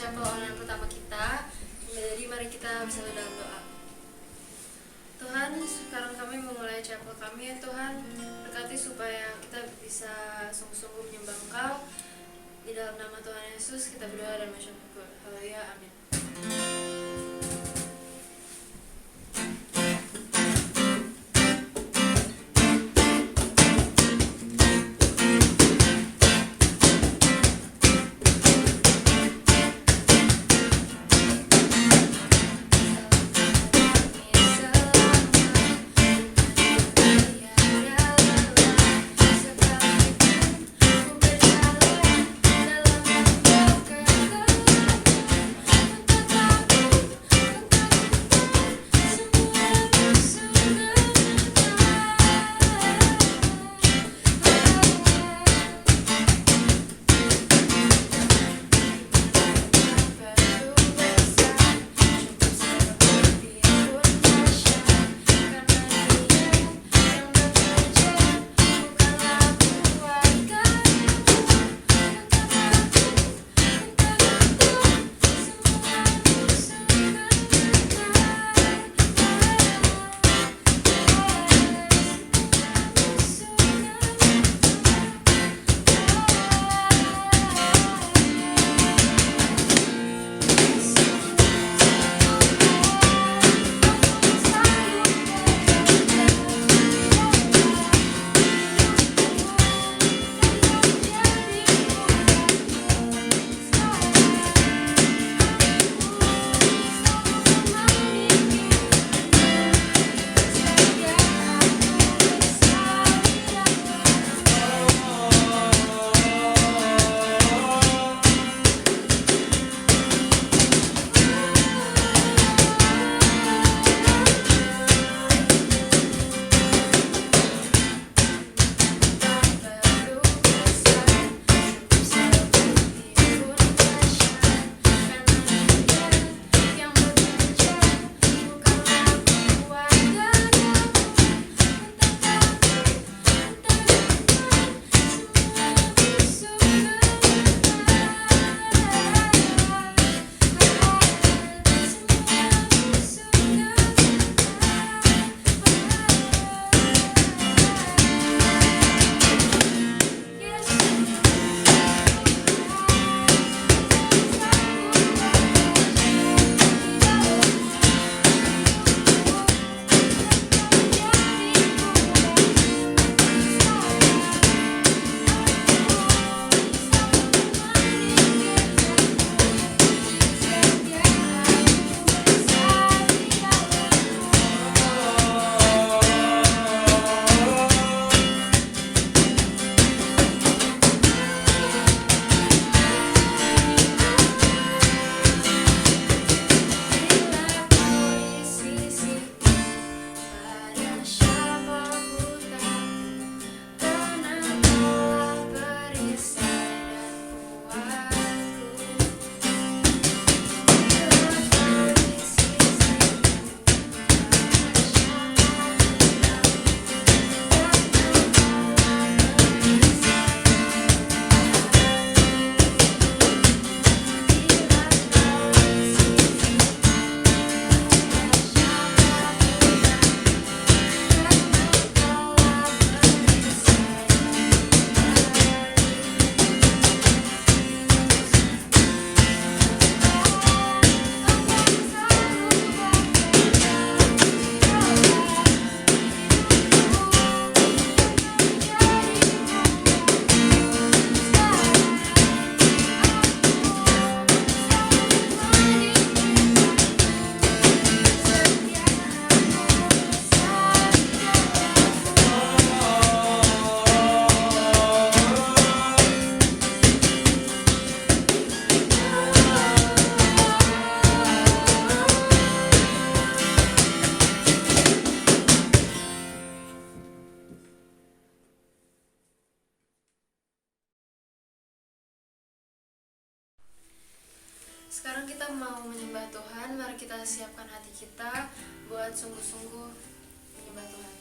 chapel online pertama kita. Jadi mari kita bersatu dalam doa. Tuhan, sekarang kami memulai chapel kami ya Tuhan. Berkati supaya kita bisa sungguh-sungguh menyembah Engkau. Di dalam nama Tuhan Yesus kita berdoa dan bersyukur. Haleluya, amin. Sekarang kita mau menyembah Tuhan. Mari kita siapkan hati kita buat sungguh-sungguh menyembah Tuhan.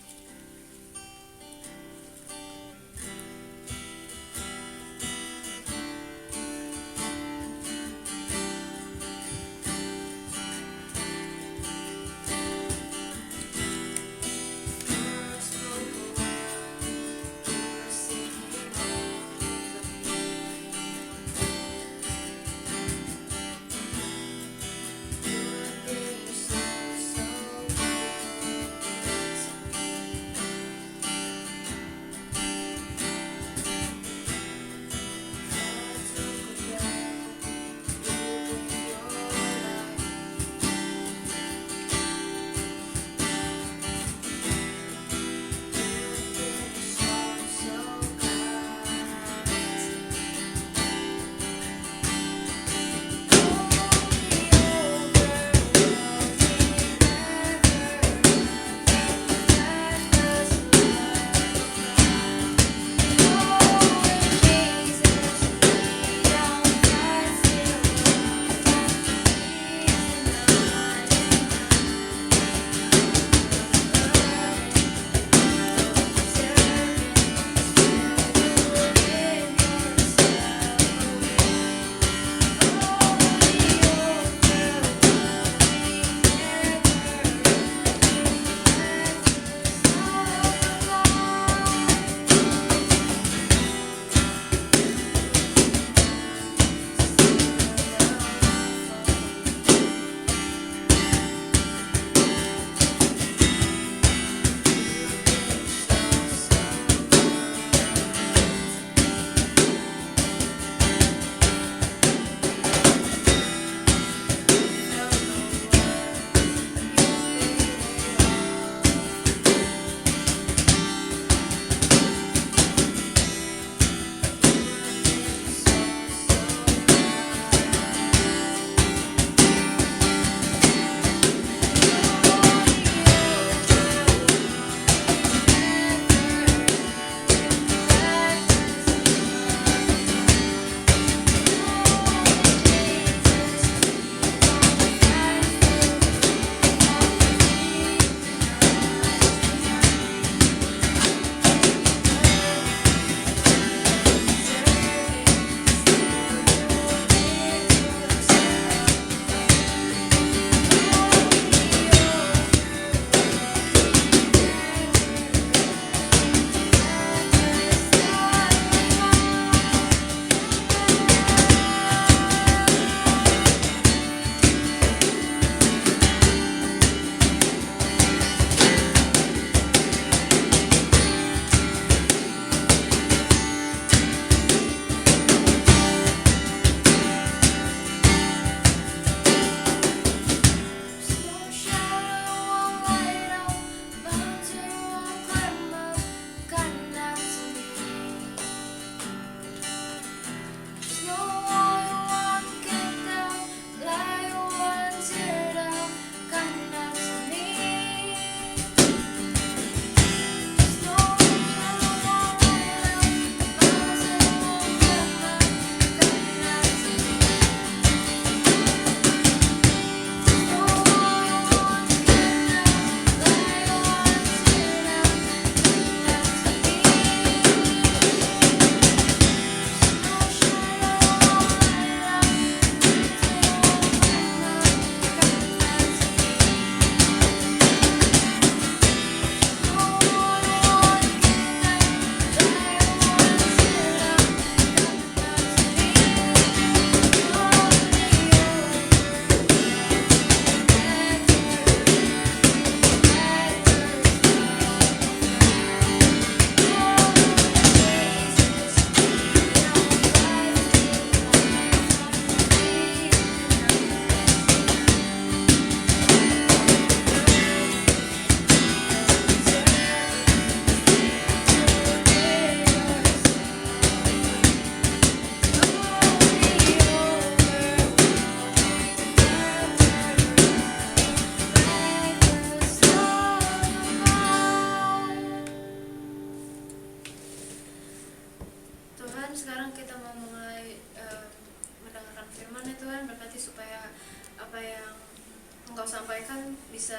kau sampaikan bisa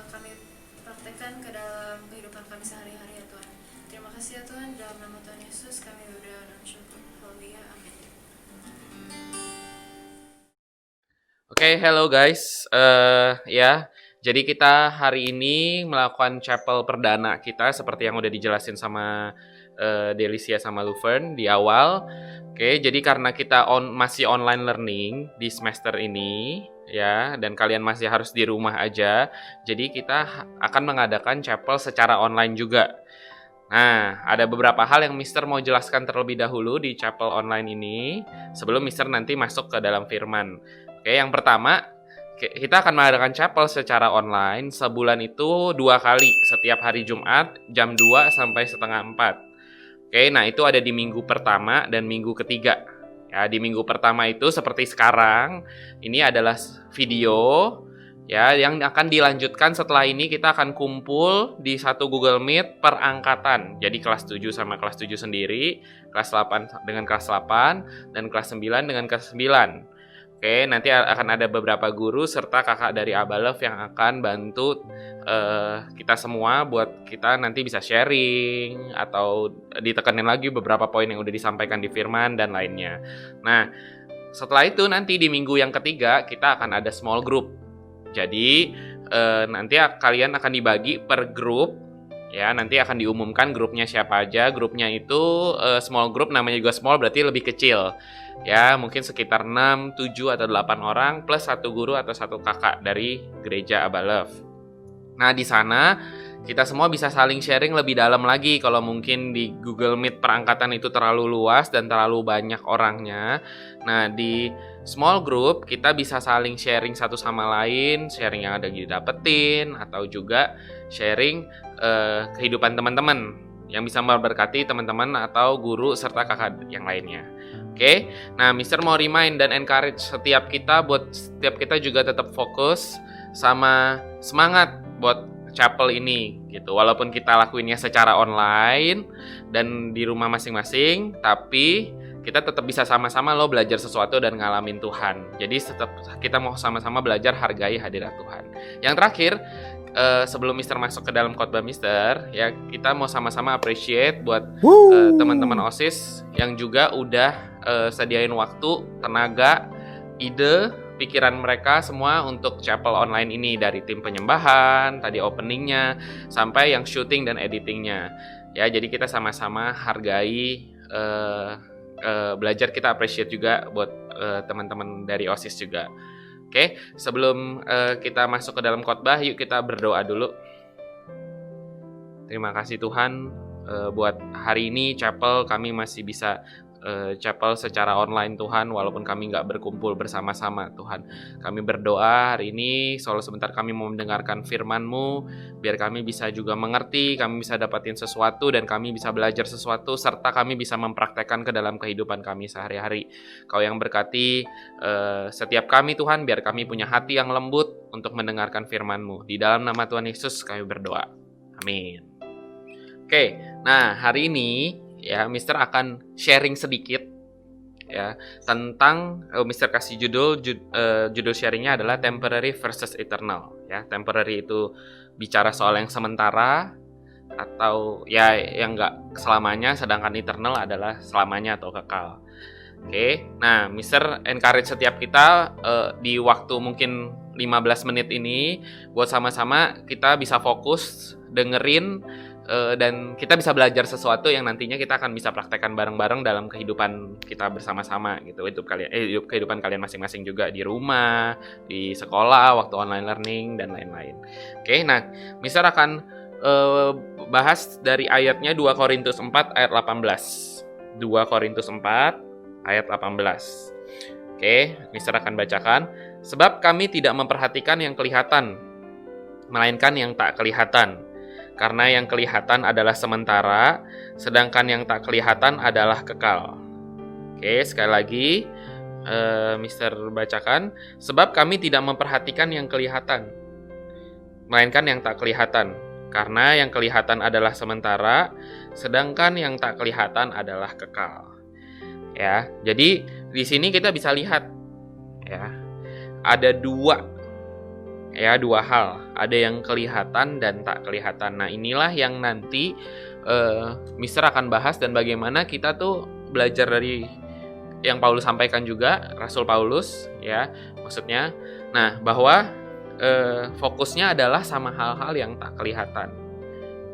kami praktekkan ke dalam kehidupan kami sehari-hari ya Tuhan. Terima kasih ya Tuhan, dalam nama Tuhan Yesus kami berdoa dan syukur. Haleluya, amin. Oke, hello guys. Ya, jadi kita hari ini melakukan chapel perdana kita seperti yang udah dijelasin sama Delicia sama Luvern di awal. Oke, jadi karena kita masih online learning di semester ini, ya, dan kalian masih harus di rumah aja, jadi kita akan mengadakan chapel secara online juga. Nah, ada beberapa hal yang Mister mau jelaskan terlebih dahulu di chapel online ini sebelum Mister nanti masuk ke dalam firman. Oke, yang pertama, kita akan mengadakan chapel secara online sebulan itu 2 kali, setiap hari Jumat jam 2 sampai setengah 4. Oke, nah itu ada di minggu pertama dan minggu ketiga. Ya, di minggu pertama itu seperti sekarang, ini adalah video ya yang akan dilanjutkan setelah ini. Kita akan kumpul di satu Google Meet per angkatan. Jadi kelas 7 sama kelas 7 sendiri, kelas 8 dengan kelas 8 dan kelas 9 dengan kelas 9. Oke, nanti akan ada beberapa guru serta kakak dari Abalov yang akan bantu kita semua buat kita nanti bisa sharing atau ditekenin lagi beberapa poin yang udah disampaikan di firman dan lainnya. Nah, setelah itu nanti di minggu yang ketiga kita akan ada small group. Jadi nanti kalian akan dibagi per grup. Ya, nanti akan diumumkan grupnya siapa aja. Grupnya itu small group, namanya juga small berarti lebih kecil. Ya, mungkin sekitar 6, 7, atau 8 orang plus satu guru atau satu kakak dari gereja Abalov. Nah, di sana kita semua bisa saling sharing lebih dalam lagi. Kalau mungkin di Google Meet perangkatan itu terlalu luas dan terlalu banyak orangnya. Nah, di small group kita bisa saling sharing satu sama lain, sharing yang ada didapetin atau juga sharing kehidupan teman-teman yang bisa memberkati teman-teman atau guru serta kakak yang lainnya. Oke, nah Mister mau remind dan encourage setiap kita juga tetap fokus sama semangat buat chapel ini gitu. Walaupun kita lakuinnya secara online dan di rumah masing-masing, tapi kita tetap bisa sama-sama belajar sesuatu dan ngalamin Tuhan. Jadi tetap kita mau sama-sama belajar hargai hadirat Tuhan. Yang terakhir, sebelum Mister masuk ke dalam khotbah Mister, ya kita mau sama-sama appreciate buat teman-teman OSIS yang juga udah sediain waktu, tenaga, ide, pikiran mereka semua untuk chapel online ini, dari tim penyembahan, tadi openingnya, sampai yang shooting dan editingnya. Ya, jadi kita sama-sama hargai, belajar, kita appreciate juga buat teman-teman dari OSIS juga. Oke, sebelum kita masuk ke dalam khotbah, yuk kita berdoa dulu. Terima kasih Tuhan buat hari ini chapel kami masih bisa chapel secara online Tuhan, walaupun kami nggak berkumpul bersama-sama Tuhan. Kami berdoa hari ini selalu sebentar kami mau mendengarkan firman-Mu, biar kami bisa juga mengerti, kami bisa dapatin sesuatu dan kami bisa belajar sesuatu, serta kami bisa mempraktekkan ke dalam kehidupan kami sehari-hari. Kau yang berkati setiap kami Tuhan, biar kami punya hati yang lembut untuk mendengarkan firman-Mu. Di dalam nama Tuhan Yesus kami berdoa, amin. Oke, nah hari ini ya, Mister akan sharing sedikit ya tentang Mister kasih judul sharingnya adalah temporary versus eternal. Ya, temporary itu bicara soal yang sementara atau ya yang nggak selamanya, sedangkan eternal adalah selamanya atau kekal. Oke, nah Mister encourage setiap kita di waktu mungkin 15 menit ini buat sama-sama kita bisa fokus dengerin dan kita bisa belajar sesuatu yang nantinya kita akan bisa praktekkan bareng-bareng dalam kehidupan kita bersama-sama gitu. Kehidupan kalian masing-masing juga di rumah, di sekolah, waktu online learning dan lain-lain. Oke, nah Mister akan bahas dari ayatnya 2 Korintus 4 ayat 18. 2 Korintus 4 ayat 18. Oke, Mister akan bacakan. Sebab kami tidak memperhatikan yang kelihatan, melainkan yang tak kelihatan. Karena yang kelihatan adalah sementara, sedangkan yang tak kelihatan adalah kekal. Oke, sekali lagi Mister bacakan. Sebab kami tidak memperhatikan yang kelihatan, melainkan yang tak kelihatan. Karena yang kelihatan adalah sementara, sedangkan yang tak kelihatan adalah kekal. Ya, jadi di sini kita bisa lihat ya, ada dua Ya, dua hal, ada yang kelihatan dan tak kelihatan. Nah, inilah yang nanti Mister akan bahas dan bagaimana kita tuh belajar dari yang Paulus sampaikan juga, Rasul Paulus ya, maksudnya. Nah, bahwa fokusnya adalah sama hal-hal yang tak kelihatan,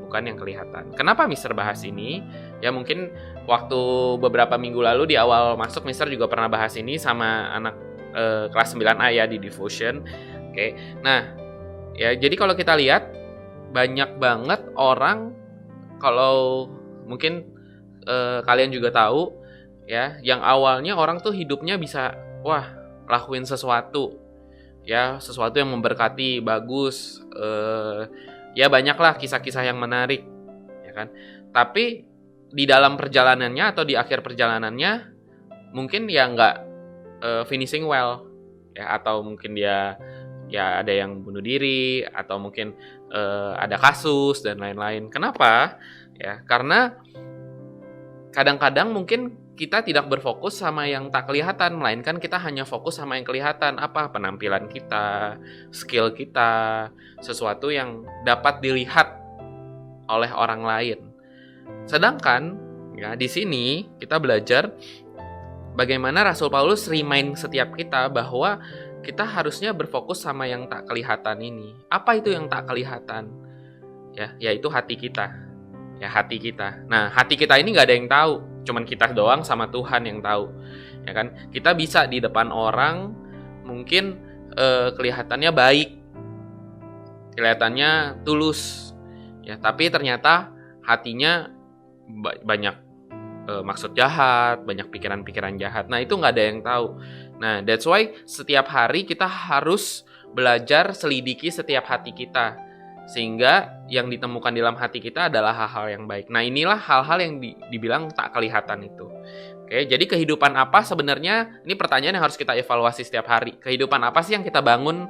bukan yang kelihatan. Kenapa Mister bahas ini? Ya mungkin waktu beberapa minggu lalu di awal masuk Mister juga pernah bahas ini sama anak kelas 9A ya di devotion. Oke. Nah, ya jadi kalau kita lihat banyak banget orang, kalau mungkin kalian juga tahu ya, yang awalnya orang tuh hidupnya bisa lakuin sesuatu ya, sesuatu yang memberkati, bagus, ya banyaklah kisah-kisah yang menarik ya kan. Tapi di dalam perjalanannya atau di akhir perjalanannya mungkin ya nggak finishing well ya, atau mungkin dia ya ada yang bunuh diri, atau mungkin ada kasus dan lain-lain. Kenapa? Ya karena kadang-kadang mungkin kita tidak berfokus sama yang tak kelihatan, melainkan kita hanya fokus sama yang kelihatan. Apa? Penampilan kita, skill kita, sesuatu yang dapat dilihat oleh orang lain. Sedangkan ya di sini kita belajar bagaimana Rasul Paulus remind setiap kita bahwa kita harusnya berfokus sama yang tak kelihatan ini. Apa itu yang tak kelihatan? Ya, yaitu hati kita. Ya, hati kita. Nah, hati kita ini nggak ada yang tahu, cuman kita doang sama Tuhan yang tahu. Ya kan? Kita bisa di depan orang mungkin kelihatannya baik, kelihatannya tulus, ya. Tapi ternyata hatinya banyak maksud jahat, banyak pikiran-pikiran jahat. Nah, itu nggak ada yang tahu. Nah, that's why setiap hari kita harus belajar selidiki setiap hati kita, sehingga yang ditemukan di dalam hati kita adalah hal-hal yang baik. Nah, inilah hal-hal yang dibilang tak kelihatan itu. Oke, jadi kehidupan apa sebenarnya? Ini pertanyaan yang harus kita evaluasi setiap hari. Kehidupan apa sih yang kita bangun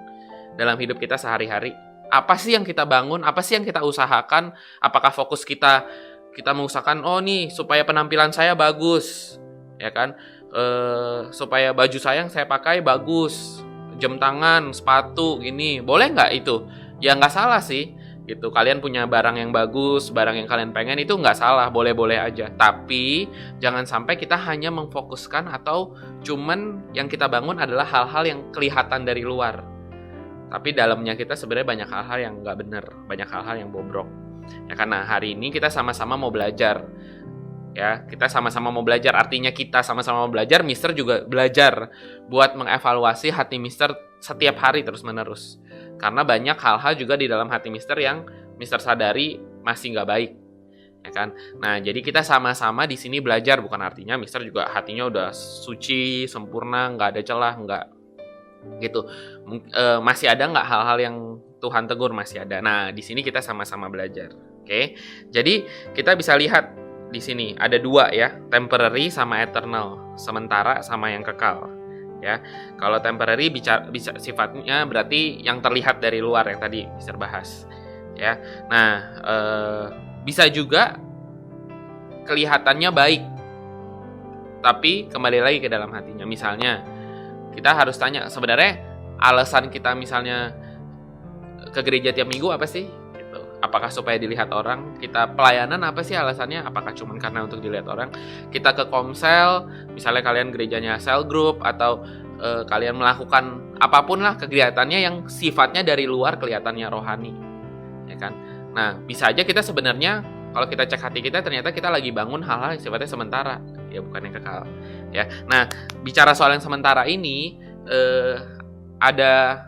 dalam hidup kita sehari-hari? Apa sih yang kita bangun? Apa sih yang kita usahakan? Apakah fokus kita mengusahakan, oh nih supaya penampilan saya bagus, ya kan? Supaya baju saya pakai bagus, jam tangan, sepatu, gini, boleh nggak itu? Ya nggak salah sih, gitu. Kalian punya barang yang bagus, barang yang kalian pengen, itu nggak salah, boleh-boleh aja. Tapi jangan sampai kita hanya memfokuskan atau cuman yang kita bangun adalah hal-hal yang kelihatan dari luar. Tapi dalamnya kita sebenarnya banyak hal-hal yang nggak benar, banyak hal-hal yang bobrok. Ya karena hari ini kita sama-sama mau belajar. Ya, kita sama-sama mau belajar, artinya kita sama-sama mau belajar, Mister juga belajar buat mengevaluasi hati Mister setiap hari terus-menerus. Karena banyak hal-hal juga di dalam hati Mister yang Mister sadari masih nggak baik, ya kan? Nah, jadi kita sama-sama di sini belajar, bukan artinya Mister juga hatinya udah suci, sempurna, nggak ada celah, nggak gitu. Masih ada nggak hal-hal yang Tuhan tegur? Masih ada. Nah, di sini kita sama-sama belajar, oke? Jadi kita bisa lihat di sini ada dua ya, temporary sama eternal, sementara sama yang kekal. Ya, kalau temporary bisa sifatnya berarti yang terlihat dari luar yang tadi Mister bahas. Ya, nah bisa juga kelihatannya baik, tapi kembali lagi ke dalam hatinya. Misalnya kita harus tanya sebenarnya alasan kita misalnya ke gereja tiap minggu apa sih? Apakah supaya dilihat orang? Kita pelayanan apa sih alasannya? Apakah cuma karena untuk dilihat orang? Kita ke komsel, misalnya kalian gerejanya cell group, atau kalian melakukan apapun lah kegiatannya yang sifatnya dari luar kelihatannya rohani, ya kan? Nah, bisa aja kita sebenarnya kalau kita cek hati kita, ternyata kita lagi bangun hal-hal yang sifatnya sementara, ya bukan yang kekal. Ya, nah bicara soal yang sementara ini, ada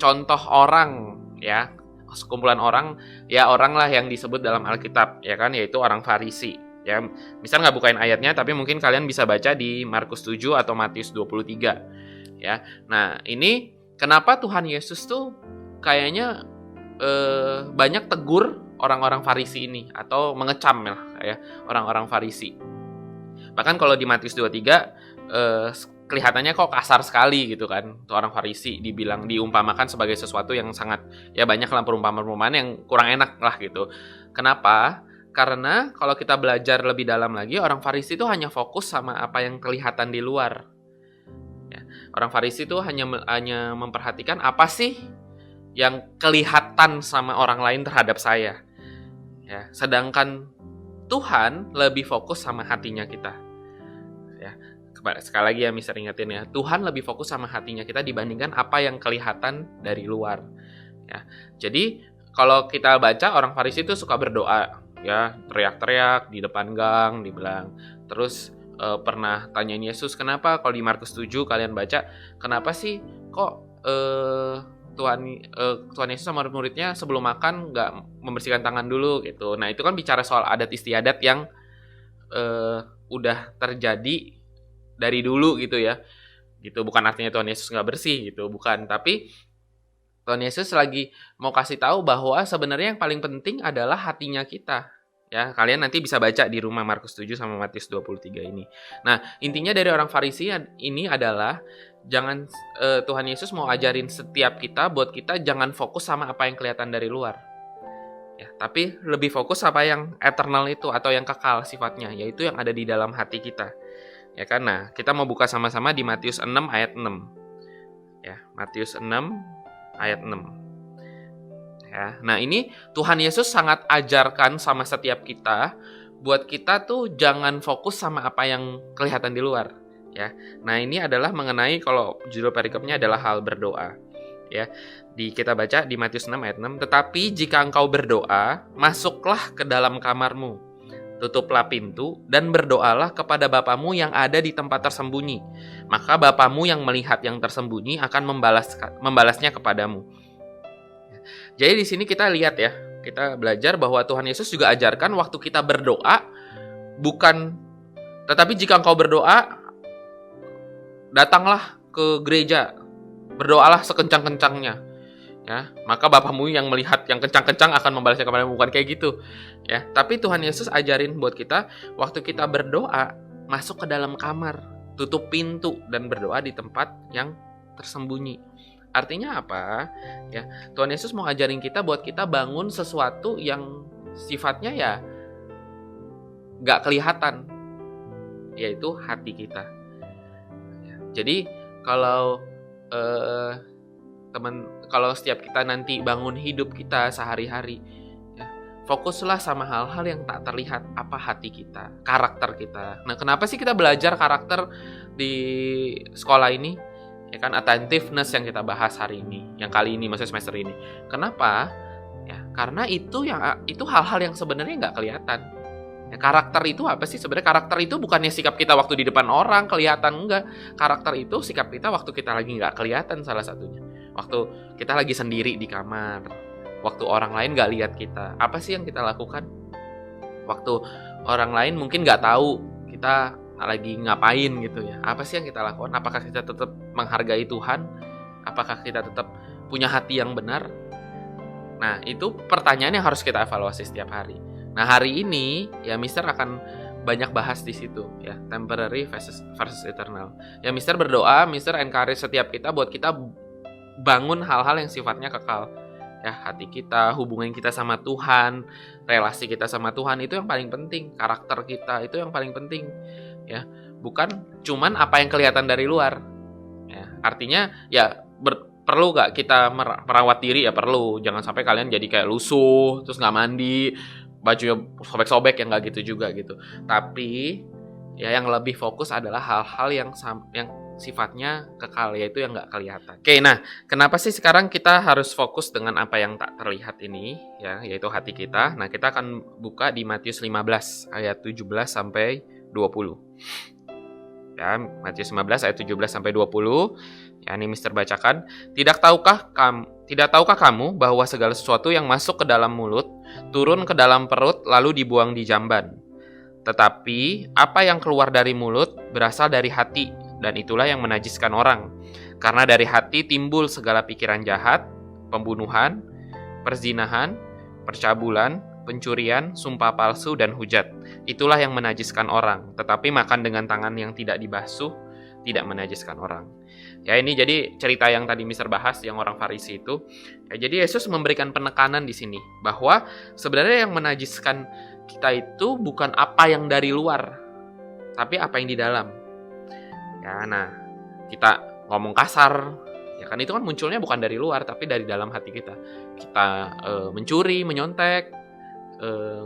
contoh orang ya. Sekumpulan orang, ya orang lah yang disebut dalam Alkitab, ya kan, yaitu orang Farisi. Ya, misal nggak bukain ayatnya, tapi mungkin kalian bisa baca di Markus 7 atau Matius 23. Ya, nah ini kenapa Tuhan Yesus tuh kayaknya banyak tegur orang-orang Farisi ini atau mengecam ya orang-orang Farisi. Bahkan kalau di Matius 23 kelihatannya kok kasar sekali gitu kan. Tuh orang Farisi diumpamakan sebagai sesuatu yang sangat, ya banyak lah perumpamaan-perumpamaan yang kurang enak lah gitu. Kenapa? Karena kalau kita belajar lebih dalam lagi, orang Farisi itu hanya fokus sama apa yang kelihatan di luar. Ya, orang Farisi itu hanya memperhatikan apa sih yang kelihatan sama orang lain terhadap saya. Ya, sedangkan Tuhan lebih fokus sama hatinya kita. Ya, sekali lagi ya Mister ingetin ya, Tuhan lebih fokus sama hatinya kita dibandingkan apa yang kelihatan dari luar. Ya, jadi kalau kita baca orang Farisi itu suka berdoa, ya teriak-teriak di depan gang, dibilang. Terus pernah tanyain Yesus, kenapa kalau di Markus 7 kalian baca, kenapa sih kok Tuhan Yesus sama murid-muridnya sebelum makan nggak membersihkan tangan dulu gitu. Nah itu kan bicara soal adat istiadat yang udah terjadi dari dulu gitu ya. Gitu bukan artinya Tuhan Yesus nggak bersih gitu, bukan. Tapi Tuhan Yesus lagi mau kasih tahu bahwa sebenarnya yang paling penting adalah hatinya kita. Ya, kalian nanti bisa baca di rumah Markus 7 sama Matius 23 ini. Nah, intinya dari orang Farisi ini adalah jangan Tuhan Yesus mau ajarin setiap kita buat kita jangan fokus sama apa yang kelihatan dari luar. Ya, tapi lebih fokus apa yang eternal itu atau yang kekal sifatnya, yaitu yang ada di dalam hati kita. Ya kan? Nah, kita mau buka sama-sama di Matius 6 ayat 6. Ya, Matius 6 ayat 6. Ya, nah ini Tuhan Yesus sangat ajarkan sama setiap kita buat kita tuh jangan fokus sama apa yang kelihatan di luar. Ya, nah ini adalah mengenai kalau judul perikopnya adalah hal berdoa. Ya, kita baca di Matius 6 ayat 6. Tetapi jika engkau berdoa, masuklah ke dalam kamarmu, tutuplah pintu dan berdoalah kepada Bapamu yang ada di tempat tersembunyi. Maka Bapamu yang melihat yang tersembunyi akan membalasnya kepadamu. Jadi di sini kita lihat ya, kita belajar bahwa Tuhan Yesus juga ajarkan waktu kita berdoa bukan, tetapi jika engkau berdoa, datanglah ke gereja, berdoalah sekencang-kencangnya. Ya, maka Bapamu yang melihat yang kencang-kencang akan membalasnya kepadamu, bukan kayak gitu. Ya, tapi Tuhan Yesus ajarin buat kita waktu kita berdoa, masuk ke dalam kamar, tutup pintu dan berdoa di tempat yang tersembunyi. Artinya apa? Ya, Tuhan Yesus mau ajarin kita buat kita bangun sesuatu yang sifatnya ya nggak kelihatan, yaitu hati kita. Ya, jadi kalau kalau setiap kita nanti bangun hidup kita sehari-hari, ya, fokuslah sama hal-hal yang tak terlihat, apa hati kita, karakter kita. Nah, kenapa sih kita belajar karakter di sekolah ini? Ya kan, attentiveness yang kita bahas hari ini, yang kali ini, maksudnya semester ini. Kenapa? Ya, karena itu hal-hal yang sebenarnya nggak kelihatan. Ya, karakter itu apa sih? Sebenarnya karakter itu bukannya sikap kita waktu di depan orang kelihatan, enggak. Karakter itu sikap kita waktu kita lagi nggak kelihatan salah satunya. Waktu kita lagi sendiri di kamar, waktu orang lain nggak lihat kita. Apa sih yang kita lakukan? Waktu orang lain mungkin nggak tahu kita lagi ngapain gitu ya. Apa sih yang kita lakukan? Apakah kita tetap menghargai Tuhan? Apakah kita tetap punya hati yang benar? Nah, itu pertanyaan yang harus kita evaluasi setiap hari. Nah, hari ini ya Mister akan banyak bahas di situ ya, temporary versus eternal. Ya Mister berdoa, Mister encourage setiap kita buat kita bangun hal-hal yang sifatnya kekal. Ya, hati kita, hubungan kita sama Tuhan, relasi kita sama Tuhan itu yang paling penting, karakter kita itu yang paling penting. Ya, bukan cuman apa yang kelihatan dari luar. Ya, artinya ya perlu gak kita merawat diri? Ya perlu. Jangan sampai kalian jadi kayak lusuh, terus gak mandi, bajunya sobek-sobek, yang gak gitu juga gitu. Tapi ya yang lebih fokus adalah hal-hal yang sifatnya kekal, yaitu yang gak kelihatan. Oke, nah kenapa sih sekarang kita harus fokus dengan apa yang tak terlihat ini, ya, yaitu hati kita. Nah, kita akan buka di Matius 15 ayat 17 sampai 20. Ya, Matius 15 ayat 17 sampai 20. Ya, ini Mister bacakan. Tidak tahukah kamu bahwa segala sesuatu yang masuk ke dalam mulut turun ke dalam perut lalu dibuang di jamban? Tetapi apa yang keluar dari mulut berasal dari hati, dan itulah yang menajiskan orang. Karena dari hati timbul segala pikiran jahat, pembunuhan, perzinahan, percabulan, pencurian, sumpah palsu, dan hujat. Itulah yang menajiskan orang. Tetapi makan dengan tangan yang tidak dibasuh tidak menajiskan orang. Ya, ini jadi cerita yang tadi Mister bahas, yang orang Farisi itu. Ya, jadi Yesus memberikan penekanan di sini bahwa sebenarnya yang menajiskan kita itu bukan apa yang dari luar, tapi apa yang di dalam. Ya, nah, kita ngomong kasar, Ya kan itu kan munculnya bukan dari luar tapi dari dalam hati kita. Kita mencuri, menyontek,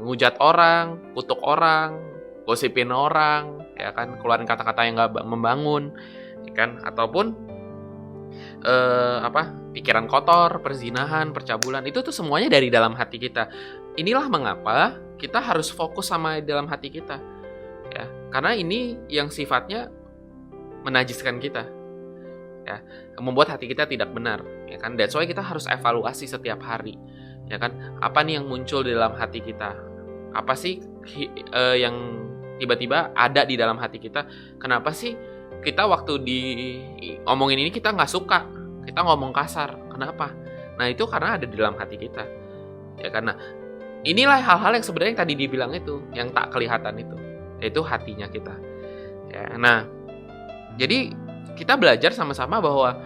ngujat orang, kutuk orang, gosipin orang, ya kan, keluarin kata-kata yang nggak membangun, ya kan, ataupun pikiran kotor, perzinahan, percabulan, itu tuh semuanya dari dalam hati kita. Inilah mengapa kita harus fokus sama dalam hati kita, ya, karena ini yang sifatnya menajiskan kita, ya, membuat hati kita tidak benar, ya kan. That's why kita harus evaluasi setiap hari, ya kan. Apa nih yang muncul di dalam hati kita? Apa sih yang tiba-tiba ada di dalam hati kita? Kenapa sih kita waktu ngomongin ini kita nggak suka, kita ngomong kasar? Kenapa? Nah itu karena ada di dalam hati kita, ya. Karena inilah hal-hal yang sebenarnya yang tadi dibilang itu, yang tak kelihatan itu, yaitu hatinya kita, ya. Nah, jadi kita belajar sama-sama bahwa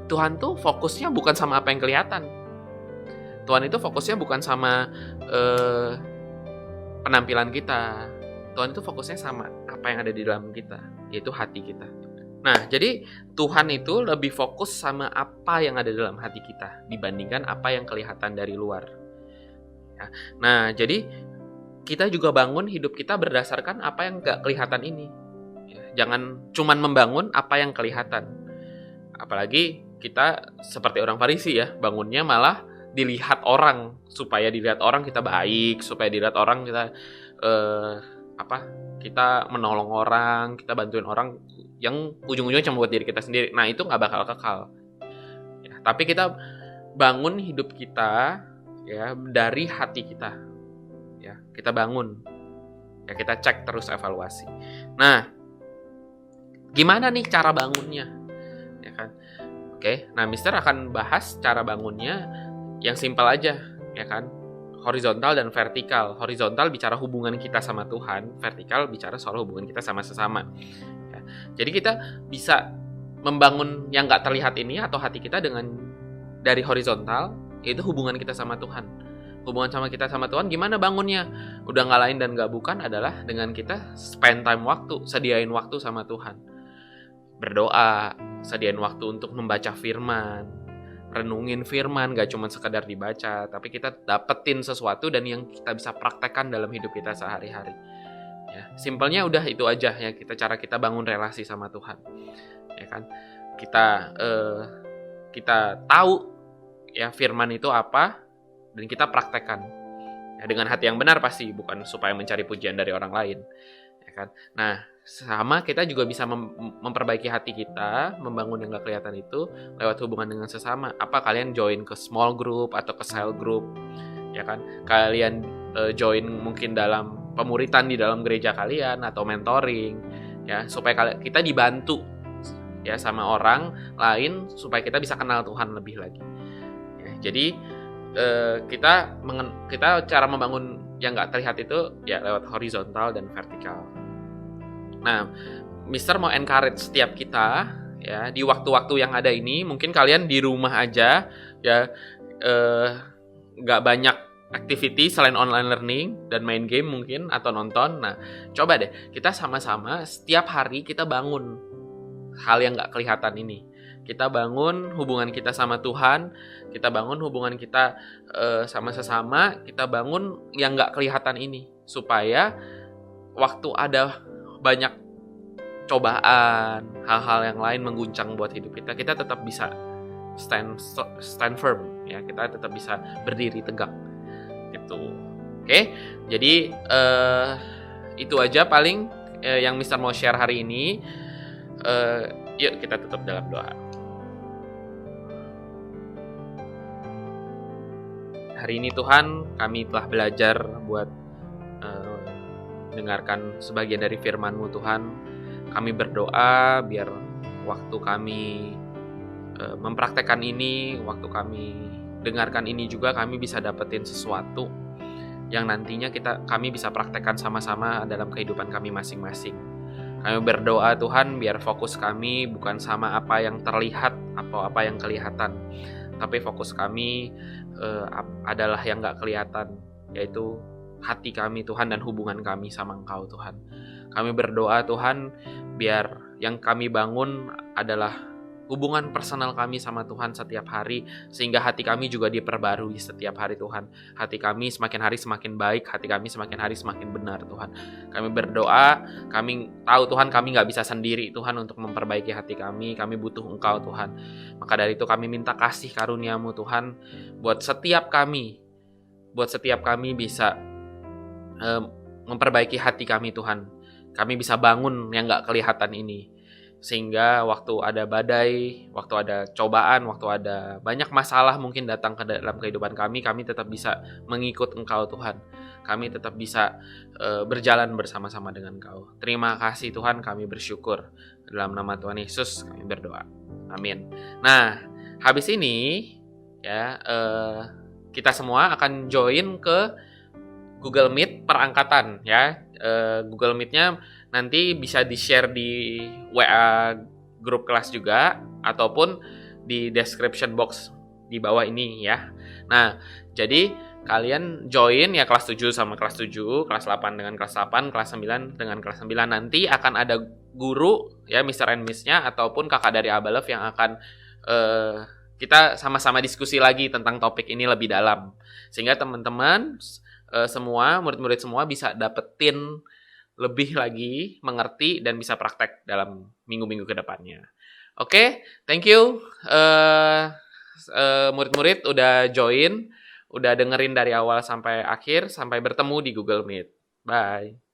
Tuhan tuh fokusnya bukan sama apa yang kelihatan. Tuhan itu fokusnya bukan sama penampilan kita. Tuhan itu fokusnya sama apa yang ada di dalam kita, yaitu hati kita. Nah, jadi Tuhan itu lebih fokus sama apa yang ada dalam hati kita dibandingkan apa yang kelihatan dari luar. Ya. Nah, jadi kita juga bangun hidup kita berdasarkan apa yang gak kelihatan ini. Ya, jangan cuman membangun apa yang kelihatan. Apalagi kita seperti orang Farisi, ya, bangunnya malah dilihat orang, supaya dilihat orang kita baik, supaya dilihat orang kita kita menolong orang, kita bantuin orang, yang ujung-ujungnya cuma buat diri kita sendiri. Nah itu nggak bakal kekal, ya, tapi kita bangun hidup kita, ya, dari hati kita, ya, kita bangun, ya, kita cek terus, evaluasi. Nah gimana nih cara bangunnya, ya kan? Oke, nah Mister akan bahas cara bangunnya yang simpel aja, ya kan? Horizontal dan vertikal. Horizontal bicara hubungan kita sama Tuhan, vertikal bicara soal hubungan kita sama sesama. Ya. Jadi kita bisa membangun yang nggak terlihat ini atau hati kita dari horizontal, yaitu hubungan kita sama Tuhan. Hubungan sama kita sama Tuhan gimana bangunnya? Udah nggak lain dan nggak bukan adalah dengan kita spend time waktu, sediain waktu sama Tuhan. Berdoa, sediain waktu untuk membaca firman, renungin firman, gak cuma sekedar dibaca, tapi kita dapetin sesuatu dan yang kita bisa praktekkan dalam hidup kita sehari-hari. Ya, simpelnya udah itu aja, ya, cara kita bangun relasi sama Tuhan, ya kan? Kita tahu, ya, firman itu apa dan kita praktekkan, ya, dengan hati yang benar pasti, bukan supaya mencari pujian dari orang lain, ya kan? Nah, sama kita juga bisa memperbaiki hati kita, membangun yang gak kelihatan itu lewat hubungan dengan sesama. Apa kalian join ke small group atau ke cell group, ya kan? Kalian join mungkin dalam pemuritan di dalam gereja kalian atau mentoring, ya, supaya kita dibantu, ya, sama orang lain supaya kita bisa kenal Tuhan lebih lagi. Ya, jadi kita cara membangun yang gak terlihat itu, ya, lewat horizontal dan vertikal. Nah, Mister mau encourage setiap kita, ya, di waktu-waktu yang ada ini, mungkin kalian di rumah aja, ya, nggak banyak activity selain online learning dan main game mungkin atau nonton. Nah, coba deh kita sama-sama setiap hari kita bangun hal yang nggak kelihatan ini. Kita bangun hubungan kita sama Tuhan, kita bangun hubungan kita sama sesama, kita bangun yang nggak kelihatan ini, supaya waktu ada banyak cobaan, hal-hal yang lain mengguncang buat hidup kita, kita tetap bisa stand firm, ya, kita tetap bisa berdiri tegak, gitu. Oke, jadi itu aja paling yang Mister mau share hari ini. Yuk kita tutup dalam doa. Hari ini Tuhan, kami telah belajar buat dengarkan sebagian dari firman-Mu Tuhan. Kami berdoa biar waktu kami mempraktekkan ini, waktu kami dengarkan ini juga kami bisa dapetin sesuatu yang nantinya kami bisa praktekkan sama-sama dalam kehidupan kami masing-masing. Kami berdoa Tuhan biar fokus kami bukan sama apa yang terlihat atau apa yang kelihatan, tapi fokus kami adalah yang gak kelihatan, yaitu hati kami Tuhan dan hubungan kami sama Engkau Tuhan. Kami berdoa Tuhan biar yang kami bangun adalah hubungan personal kami sama Tuhan setiap hari, sehingga hati kami juga diperbarui setiap hari Tuhan. Hati kami semakin hari semakin baik, hati kami semakin hari semakin benar Tuhan. Kami berdoa, kami tahu Tuhan kami nggak bisa sendiri Tuhan untuk memperbaiki hati kami butuh Engkau Tuhan. Maka dari itu kami minta kasih karunia-Mu Tuhan, buat setiap kami bisa memperbaiki hati kami Tuhan. Kami bisa bangun yang nggak kelihatan ini. Sehingga waktu ada badai, waktu ada cobaan, waktu ada banyak masalah mungkin datang ke dalam kehidupan kami tetap bisa mengikut Engkau Tuhan. Kami tetap bisa berjalan bersama-sama dengan Engkau. Terima kasih Tuhan, kami bersyukur. Dalam nama Tuhan Yesus kami berdoa. Amin. Nah, habis ini ya kita semua akan join ke Google Meet perangkatan ya. Google Meet-nya nanti bisa di-share di WA grup kelas juga ataupun di description box di bawah ini ya. Nah, jadi kalian join ya kelas 7 sama kelas 7, kelas 8 dengan kelas 8, kelas 9 dengan kelas 9. Nanti akan ada guru ya, Mr. and Miss-nya ataupun kakak dari Abalov yang akan kita sama-sama diskusi lagi tentang topik ini lebih dalam. Sehingga teman-teman semua, murid-murid semua bisa dapetin lebih lagi, mengerti, dan bisa praktek dalam minggu-minggu ke depannya. Oke, thank you murid-murid udah join, udah dengerin dari awal sampai akhir, sampai bertemu di Google Meet. Bye.